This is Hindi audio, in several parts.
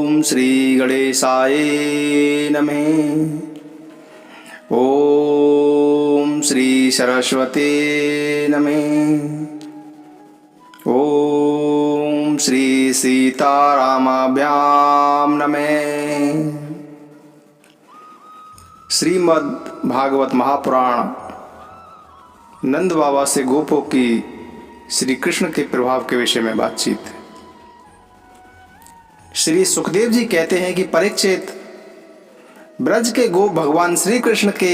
ओम श्री गणेशाय नमः। ओम श्री सरस्वती नमः। ओम श्री सीतारामाभ्याम नमः। श्रीमद् भागवत महापुराण नंद बाबा से गोपों की श्री कृष्ण के प्रभाव के विषय में बातचीत। श्री सुखदेव जी कहते हैं कि परीक्षित, ब्रज के गोप भगवान श्री कृष्ण के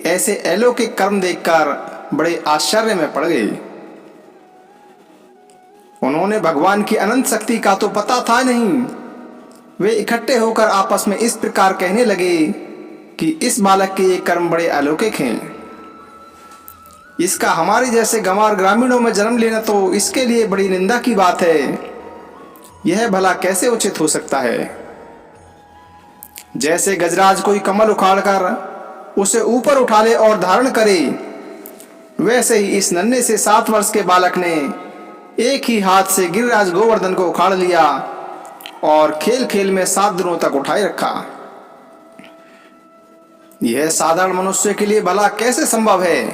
ऐसे अलौकिक कर्म देखकर बड़े आश्चर्य में पड़ गए। उन्होंने भगवान की अनंत शक्ति का तो पता था नहीं। वे इकट्ठे होकर आपस में इस प्रकार कहने लगे कि इस बालक के ये कर्म बड़े अलौकिक हैं। इसका हमारे जैसे गंवार ग्रामीणों में जन्म लेना तो इसके लिए बड़ी निंदा की बात है। यह भला कैसे उचित हो सकता है? जैसे गजराज कोई कमल उखाड़कर उसे ऊपर उठा ले और धारण करे, वैसे ही इस नन्हे से 7 वर्ष के बालक ने एक ही हाथ से गिरिराज गोवर्धन को उखाड़ लिया और खेल खेल में 7 दिनों तक उठाए रखा। यह साधारण मनुष्य के लिए भला कैसे संभव है?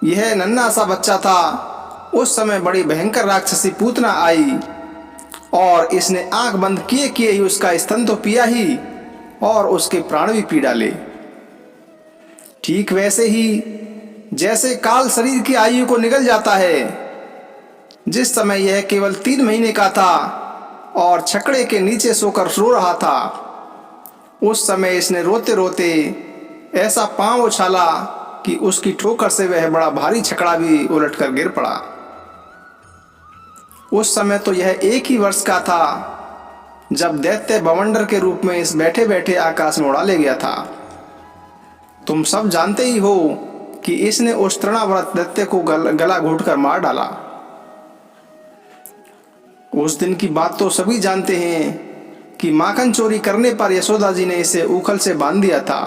यह नन्हा सा बच्चा था। उस समय बड़ी भयंकर राक्षसी पूतना आई और इसने आंख बंद किए किए ही उसका स्तन तो पिया ही और उसके प्राण भी पी डाले। ठीक वैसे ही जैसे काल शरीर की आयु को निगल जाता है, जिस समय यह केवल 3 महीने का था और छकड़े के नीचे सोकर रो रहा था, उस समय इसने रोते रोते ऐसा पांव उछाला कि उसकी ठोकर से वह बड़ा भारी छकड़ा भी उलटकर गिर पड़ा। उस समय तो यह 1 ही वर्ष का था जब दैत्य बवंडर के रूप में इस बैठे बैठे आकाश में उड़ा ले गया था। तुम सब जानते ही हो कि इसने उस तृणाव्रत दैत्य को गला घोंटकर मार डाला। उस दिन की बात तो सभी जानते हैं कि माखन चोरी करने पर यशोदा जी ने इसे उखल से बांध दिया था।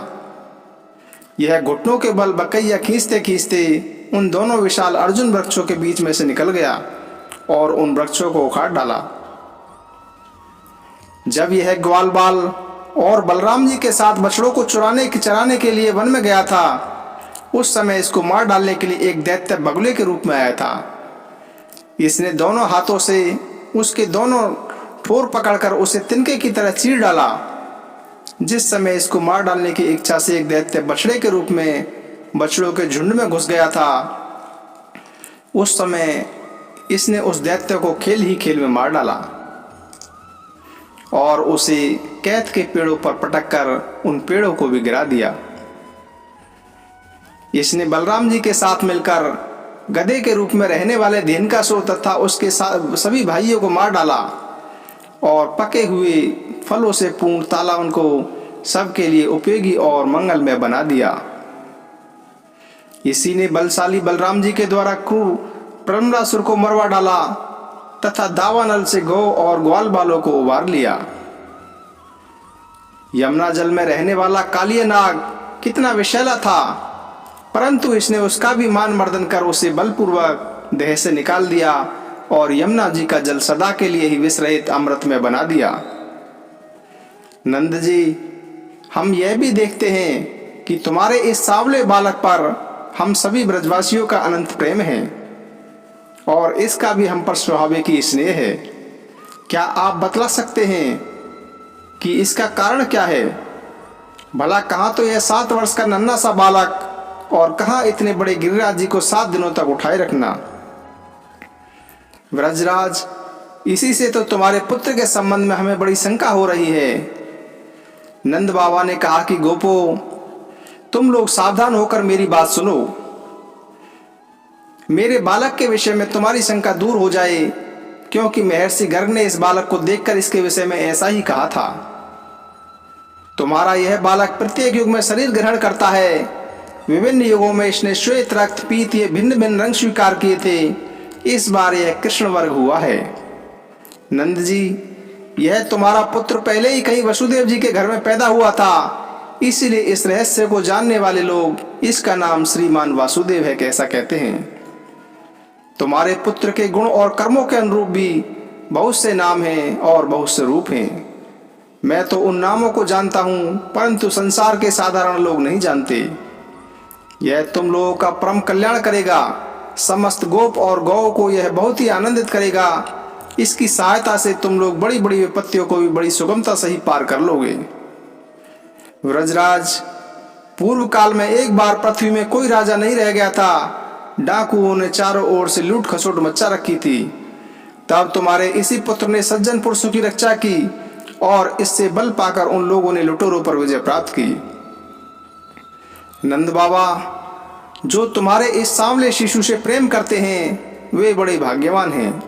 यह घुटनों के बल बकैया खींचते खींचते उन दोनों विशाल अर्जुन वृक्षों के बीच में से निकल गया और उन वृक्षों को उखाड़ डाला। जब यह ग्वाल बाल और बलराम जी के साथ बछड़ों को चराने के लिए वन में गया था, उस समय इसको मार डालने के लिए एक दैत्य बगुले के रूप में आया था। इसने दोनों हाथों से उसके दोनों ठोर पकड़कर उसे तिनके की तरह चीर डाला। जिस समय इसको मार डालने की इच्छा से एक दैत्य बछड़े के रूप में बछड़ों के झुंड में घुस गया था, उस समय इसने उस दैत्य को खेल ही खेल में मार डाला और उसे कैथ के पेड़ों पर पटक कर उन पेड़ों को भी गिरा दिया। इसने बलराम जी के साथ मिलकर गधे के रूप में रहने वाले धेनुकासुर तथा उसके सभी भाइयों को मार डाला और पके हुए फलों से पूर्ण ताला उनको सबके लिए उपयोगी और मंगलमय बना दिया। इसी ने बलशाली बलराम जी के द्वारा क्रूर प्रलंबासुर को मरवा डाला तथा दावानल से गौ और ग्वाल बालों को उबार लिया। यमुना जल में रहने वाला कालिया नाग कितना विषैला था, परंतु इसने उसका भी मान मर्दन कर उसे बलपूर्वक देह से निकाल दिया और यमुना जी का जल सदा के लिए ही विष रहित अमृत में बना दिया। नंद जी, हम यह भी देखते हैं कि तुम्हारे इस सांवले बालक पर हम सभी ब्रजवासियों का अनंत प्रेम है और इसका भी हम पर स्वाभाविक ही स्नेह है। क्या आप बतला सकते हैं कि इसका कारण क्या है? भला कहाँ तो यह 7 वर्ष का नन्हा सा बालक और कहाँ इतने बड़े गिरिराज जी को 7 दिनों तक उठाए रखना? व्रजराज, इसी से तो तुम्हारे पुत्र के संबंध में हमें बड़ी शंका हो रही है। नंद बाबा ने कहा कि गोपो, तुम लोग सावधान होकर मेरी बात सुनो। मेरे बालक के विषय में तुम्हारी शंका दूर हो जाए, क्योंकि महर्षि गर्ग ने इस बालक को देखकर इसके विषय में ऐसा ही कहा था। तुम्हारा यह बालक प्रत्येक युग में शरीर ग्रहण करता है। विभिन्न युगों में इसने श्वेत, रक्त, पीत ये भिन्न भिन्न रंग स्वीकार किए थे। इस बार यह कृष्ण वर्ग हुआ है। नंद जी, यह तुम्हारा पुत्र पहले ही कहीं वसुदेव जी के घर में पैदा हुआ था, इसीलिए इस रहस्य को जानने वाले लोग इसका नाम श्रीमान वासुदेव है कैसा कहते हैं। तुम्हारे पुत्र के गुण और कर्मों के अनुरूप भी बहुत से नाम हैं और बहुत से रूप हैं। मैं तो उन नामों को जानता हूँ, परंतु संसार के साधारण लोग नहीं जानते। यह तुम लोगों का परम कल्याण करेगा। समस्त गोप और गौ को यह बहुत ही आनंदित करेगा। इसकी सहायता से तुम लोग बड़ी बड़ी विपत्तियों को भी बड़ी सुगमता से ही पार कर लोगे। व्रजराज, पूर्व काल में एक बार पृथ्वी में कोई राजा नहीं रह गया था। डाकुओं ने चारों ओर से लूट खसोट मचा रखी थी। तब तुम्हारे इसी पुत्र ने सज्जन पुरुषों की रक्षा की और इससे बल पाकर उन लोगों ने लुटेरों पर विजय प्राप्त की। नंद बाबा, जो तुम्हारे इस सांवले शिशु से प्रेम करते हैं वे बड़े भाग्यवान हैं।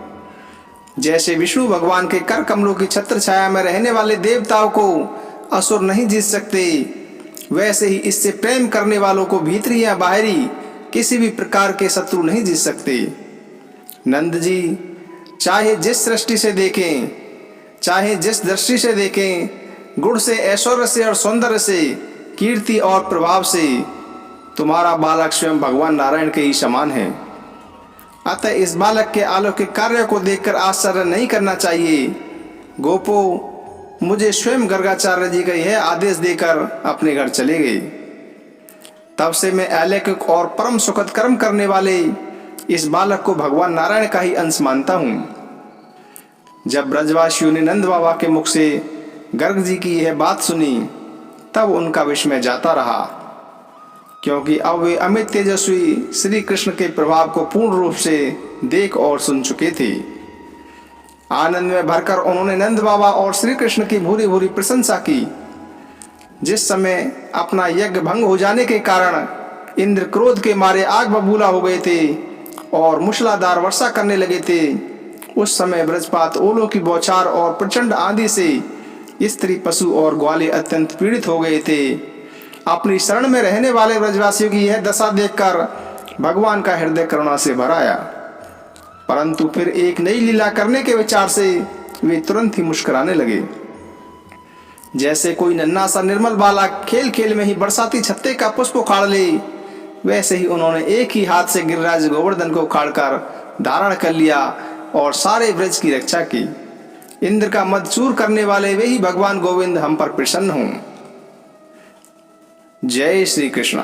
जैसे विष्णु भगवान के कर कमलों की छत्र छाया में रहने वाले देवताओं को असुर नहीं जीत सकते, वैसे ही इससे प्रेम करने वालों को भीतरी या बाहरी किसी भी प्रकार के शत्रु नहीं जीत सकते। नंद जी, चाहे जिस दृष्टि से देखें, चाहे जिस दृष्टि से देखें, गुण से, ऐश्वर्य से और सौंदर्य से, कीर्ति और प्रभाव से तुम्हारा बालक स्वयं भगवान नारायण के ही समान है। अतः इस बालक के अलौकिक कार्य को देखकर आश्चर्य नहीं करना चाहिए। गोपो, मुझे स्वयं गर्गाचार्य जी का यह आदेश देकर अपने घर चले गए। तब से मैं अलौकिक और परम सुखद कर्म करने वाले इस बालक को भगवान नारायण का ही अंश मानता हूँ। जब ब्रजवासियों ने नंद बाबा के मुख से गर्ग जी की यह बात सुनी, तब उनका विस्मय जाता रहा, क्योंकि अब वे अमित तेजस्वी श्री कृष्ण के प्रभाव को पूर्ण रूप से देख और सुन चुके थे। आनंद में भरकर उन्होंने नंद बाबा और श्री कृष्ण की भूरी भूरी प्रशंसा की। जिस समय अपना यज्ञ भंग हो जाने के कारण इंद्र क्रोध के मारे आग बबूला हो गए थे और मूसलाधार वर्षा करने लगे थे, उस समय ब्रजपात ओलों की बौछार और प्रचंड आंधी से स्त्री, पशु और ग्वाले अत्यंत पीड़ित हो गए थे। अपनी शरण में रहने वाले ब्रजवासियों की यह दशा देखकर भगवान का हृदय करुणा से भर आया, परंतु फिर एक नई लीला करने के विचार से वे तुरंत ही मुस्कुराने लगे। जैसे कोई नन्हा सा निर्मल बालक खेल खेल में ही बरसाती छत्ते का पुष्प उखाड़ ले, वैसे ही उन्होंने एक ही हाथ से गिरिराज गोवर्धन को उखाड़कर धारण कर लिया और सारे ब्रज की रक्षा की। इंद्र का मद चूर करने वाले वे ही भगवान गोविंद हम पर प्रसन्न हों। जय श्री कृष्ण।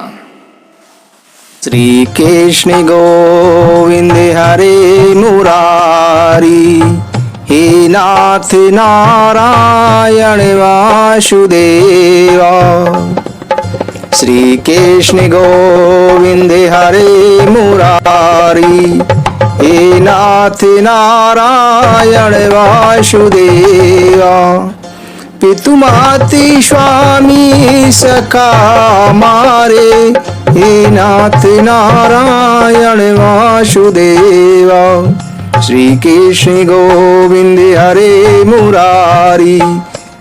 श्री कृष्ण गोविंद हरे मुरारी, हे नाथ नारायण वासुदेवा। श्री कृष्ण गोविंद हरे मुरारी, हे नाथ नारायण वासुदेवा। पितु माति स्वामी सखा मारे, हे नाथ नारायण वासुदेवा। श्री कृष्ण गोविंद हरे मुरारी,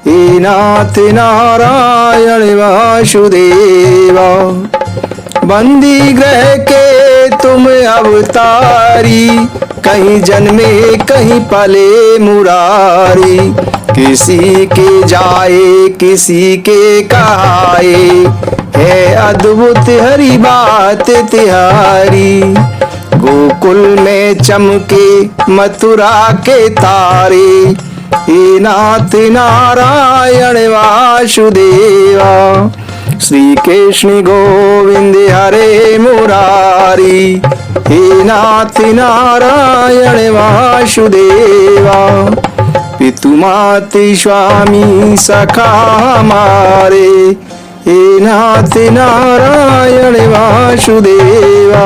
हे नाथ नारायण वासुदेवा। बंदी ग्रह के तुम अवतारी, कहीं जन्मे कहीं पले मुरारी। किसी के जाए किसी के कहाए, है अद्भुत हरि बात तिहारी। गोकुल में चमके मथुरा के तारे, हे नाथ नारायण वासुदेवा। श्री कृष्ण गोविंद हरे मुरारी, हे नाथ नारायण वासुदेवा। पितु माति स्वामी सखा हमारे, हे नाथ नारायण वासुदेवा।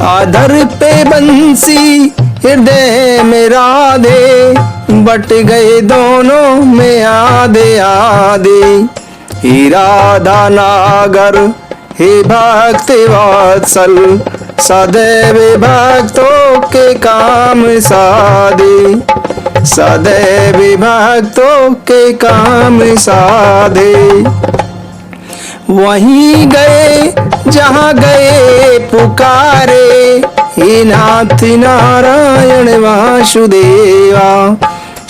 आधर पे बंसी हृदय में राधे, बट गए दोनों में आधे आधे। हे राधा नागर हे भक्त वात्सल, सदैव भक्तों के काम साधे। सदैव भक्तों के काम साधे। वहीं गए जहाँ गए पुकारे, हे नाथ नारायण वासुदेवा।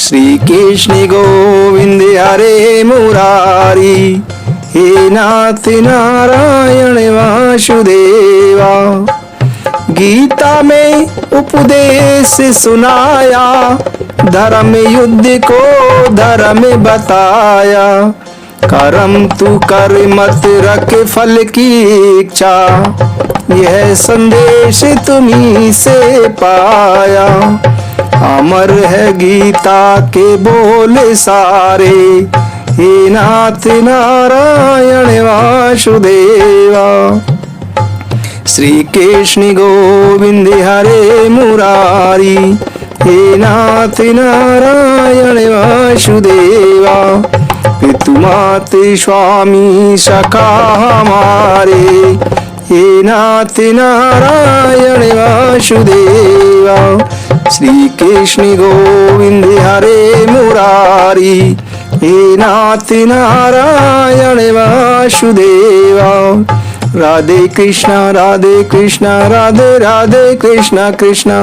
श्री कृष्ण गोविंद हरे मुरारी, हे नाथ नारायण वासुदेवा। गीता में उपदेश सुनाया, धर्म युद्ध को धर्म बताया। कर्म तू कर मत रख फल की इच्छा, यह संदेश तुम्ही से पाया। अमर है गीता के बोल सारे, हे नाथ नारायण वासुदेवा। श्री कृष्ण गोविंद हरे मुरारी, हे नाथ नारायण वासुदेवा। पितु मात स्वामी सखा हमारे, हे नाथ नारायण वासुदेवा। श्री कृष्ण गोविंद हरे मुरारी, हे नाथ नारायण वासुदेवा। राधे कृष्णा राधे कृष्णा राधे राधे कृष्णा कृष्णा।